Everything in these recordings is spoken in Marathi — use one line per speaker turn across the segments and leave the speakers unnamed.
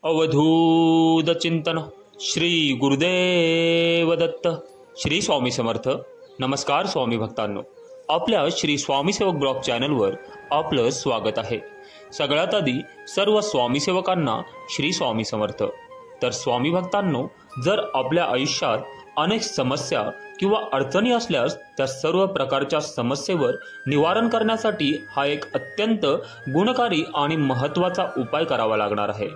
अवधूत चिंतन श्री गुरुदेव दत्त. श्री स्वामी समर्थ. नमस्कार स्वामी भक्तांनो, आपल्या श्री स्वामी सेवक ब्लॉग चॅनलवर आपलं स्वागत आहे. सगळ्यात आधी सर्व स्वामी सेवकांना श्री स्वामी समर्थ. तर स्वामी भक्तांनो, जर आपल्या आयुष्यात अनेक समस्या किंवा अडचणी असल्यास त्या सर्व प्रकारच्या समस्येवर निवारण करण्यासाठी हा एक अत्यंत गुणकारी आणि महत्त्वाचा उपाय करावा लागणार आहे.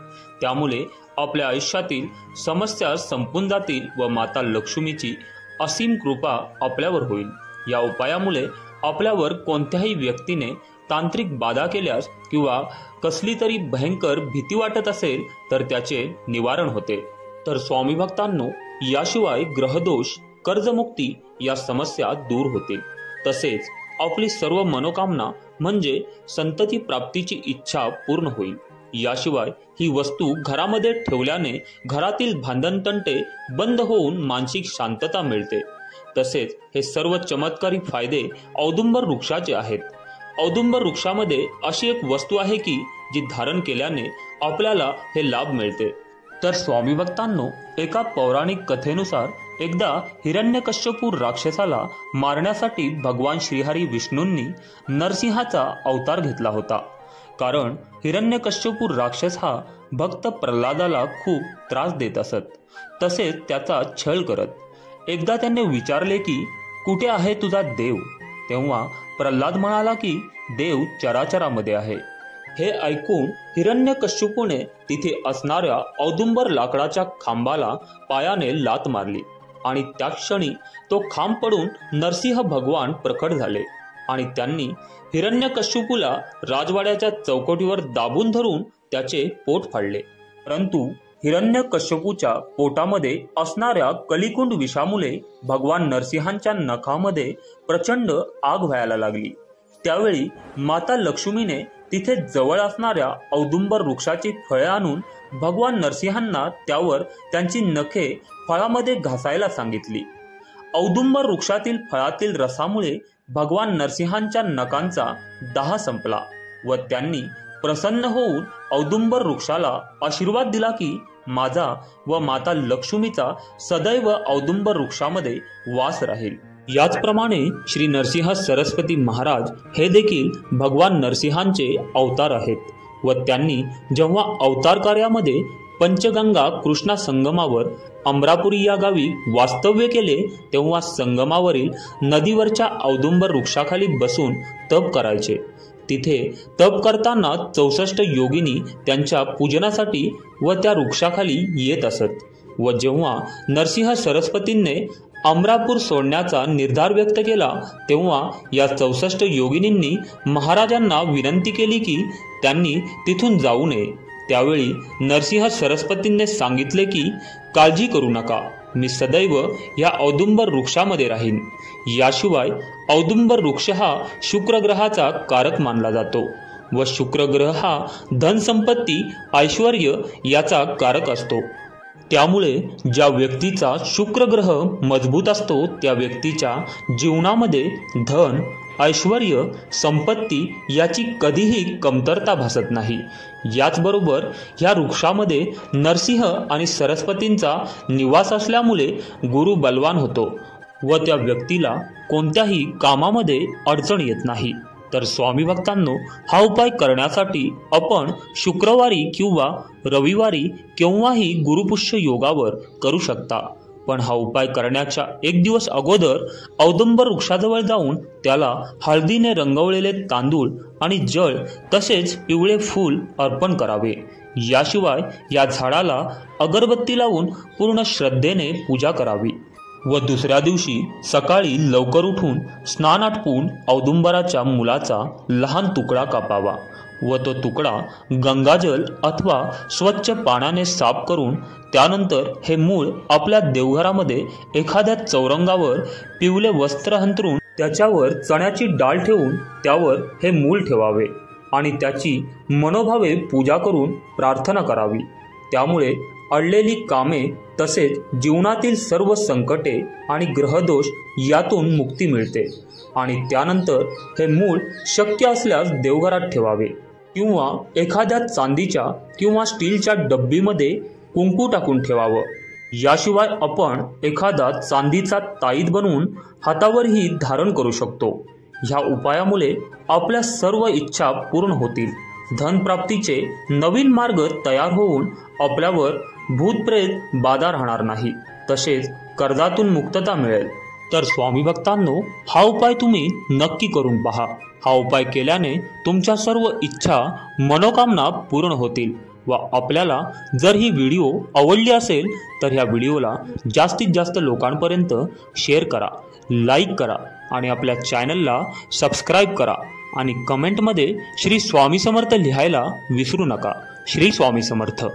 त्यामुळे आपल्या आयुष्यातील समस्या संपून जातील व माता लक्ष्मीची असीम कृपा आपल्यावर होईल. या उपायामुळे आपल्यावर कोणत्याही व्यक्तीने तांत्रिक बाधा केल्यास किंवा कसली तरी भयंकर भीती वाटत असेल तर त्याचे निवारण होते. तर स्वामी भक्तांनो, याशिवाय ग्रहदोष, कर्जमुक्ती या समस्या दूर होतील. तसेच आपली सर्व मनोकामना म्हणजे संतती प्राप्तीची इच्छा पूर्ण होईल. याशिवाय ही वस्तू घरामध्ये ठेवल्याने घरातील भांडणतंटे बंद होऊन मानसिक शांतता मिळते. तसेच हे सर्व चमत्कारी फायदे औदुंबर वृक्षाचे आहेत. औदुंबर वृक्षामध्ये अशी एक वस्तू आहे की जी धारण केल्याने आपल्याला हे लाभ मिळते. तर स्वामी भक्तांनो, एका पौराणिक कथेनुसार एकदा हिरण्यकश्यपू राक्षसाला मारण्यासाठी भगवान श्रीहरी विष्णूंनी नरसिंहाचा अवतार घेतला होता. कारण हिरण्यकश्यपू राक्षस हा भक्त प्रल्हादाला खूप त्रास देत असत, तसेच त्याचा छळ करत. एकदा त्याने विचारले की कुठे आहे तुझा देव? तेव्हा प्रल्हाद म्हणाला की देव चराचरामध्ये आहे. हे ऐकून हिरण्यकश्यपूने तिथे असणाऱ्या औदुंबर लाकडाच्या खांबाला पायाने लात मारली आणि त्या क्षणी तो खांब पडून नरसिंह भगवान प्रकट झाले आणि त्यांनी हिरण्यकश्यपूला राजवाड्याच्या चौकटीवर दाबून धरून त्याचे पोट फाडले. परंतु हिरण्यकश्यपूच्या पोटामध्ये असणाऱ्या कलिकुंड विषामुळे भगवान नरसिंहांच्या नखामध्ये प्रचंड आग व्हायला लागली. त्यावेळी माता लक्ष्मीने तिथे जवळ असणाऱ्या औदुंबर वृक्षाची फळे आणून भगवान नरसिंहांना त्यावर त्यांची नखे फळामध्ये घासायला सांगितली. औदुंबर वृक्षातील फळातील रसामुळे भगवान नरसिंहांच्या नखांचा दाह संपला व त्यांनी प्रसन्न होऊन औदुंबर वृक्षाला आशीर्वाद दिला की माझा व माता लक्ष्मीचा सदैव औदुंबर वृक्षामध्ये वास राहील. याचप्रमाणे श्री नरसिंह सरस्वती महाराज हे देखील भगवान नरसिंहांचे अवतार आहेत व त्यांनी जेव्हा अवतार कार्यामध्ये पंचगंगा कृष्णा संगमावर अमरापुरी या गावी वास्तव्य केले तेव्हा संगमावरील नदीवरच्या औदुंबर वृक्षाखाली बसून तप करायचे. तिथे तप करताना 64 योगिनी त्यांच्या पूजनासाठी व त्या वृक्षाखाली येत असत व जेव्हा नरसिंह सरस्वतींनी अमरापूर सोडण्याचा निर्धार व्यक्त केला तेव्हा या 64 योगिनींनी महाराजांना विनंती केली की त्यांनी तिथून जाऊ नये. त्यावेळी नरसिंह सरस्वतींनी सांगितले की काळजी करू नका, मी सदैव या औदुंबर वृक्षामध्ये राहीन. याशिवाय औदुंबर वृक्ष हा शुक्र ग्रहाचा कारक मानला जातो व शुक्र ग्रह हा धनसंपत्ती, ऐश्वर्य याचा कारक असतो. त्यामुळे ज्या व्यक्तीचा शुक्र ग्रह मजबूत असतो त्या व्यक्तीच्या जीवनामध्ये धन, ऐश्वर्य, संपत्ती याची कधीही कमतरता भासत नाही. याचबरोबर या वृक्षामध्ये नरसिंह आणि सरस्वतींचा निवास असल्यामुळे गुरु बलवान होतो व त्या व्यक्तीला कोणत्याही कामामध्ये अडचण येत नाही. तर स्वामी भक्तांनो, हा उपाय करण्यासाठी आपण शुक्रवारी किंवा रविवारी केव्हाही गुरुपुष्य योगावर करू शकता. पण हा उपाय करण्याच्या एक दिवस अगोदर औदुंबर वृक्षाजवळ जाऊन त्याला हळदीने रंगवलेले तांदूळ आणि जळ तसेच पिवळे फूल अर्पण करावे. याशिवाय या झाडाला अगरबत्ती लावून पूर्ण श्रद्धेने पूजा करावी व दुसऱ्या दिवशी सकाळी लवकर उठून स्नान आटपून औदुंबराच्या मुलाचा लहान तुकडा कापावा व तो तुकडा गंगाजल अथवा स्वच्छ पाण्याने साफ करून त्यानंतर हे मूळ आपल्या देवघरामध्ये एखाद्या चौरंगावर पिवळे वस्त्र अंथरून त्याच्यावर चण्याची डाळ ठेवून त्यावर हे मूळ ठेवावे आणि त्याची मनोभावे पूजा करून प्रार्थना करावी. त्यामुळे अडलेली कामे तसेच जीवनातील सर्व संकटे आणि ग्रहदोष यातून मुक्ती मिळते. आणि त्यानंतर हे मूळ शक्य असल्यास देवघरात ठेवावे. किंवा एखाद्या चांदीच्या किंवा स्टीलच्या डब्बीमध्ये कुंकू टाकून ठेवावं। याशिवाय आपण एखादा चांदीचा ताईत बनवून हातावरही धारण करू शकतो। ह्या उपायामुळे आपल्या सर्व इच्छा पूर्ण होतील, धनप्राप्तीचे नवीन मार्ग तयार होऊन आपल्यावर भूतप्रेत बाधा राहणार नाही, तसेच कर्जातून मुक्तता मिळेल। तर स्वामी भक्तांनो, हा उपाय तुम्ही नक्की करून पहा। हा उपाय केल्याने तुमच्या सर्व इच्छा मनोकामना पूर्ण होतील। व आपल्याला जर ही व्हिडिओ आवडली असेल तर ह्या व्हिडिओला जास्तीत जास्त लोकांपर्यंत शेअर करा, लाईक करा आणि आपल्या चॅनलला सबस्क्राईब करा आणि कमेंटमध्ये श्री स्वामी समर्थ लिहायला विसरू नका। श्री स्वामी समर्थ।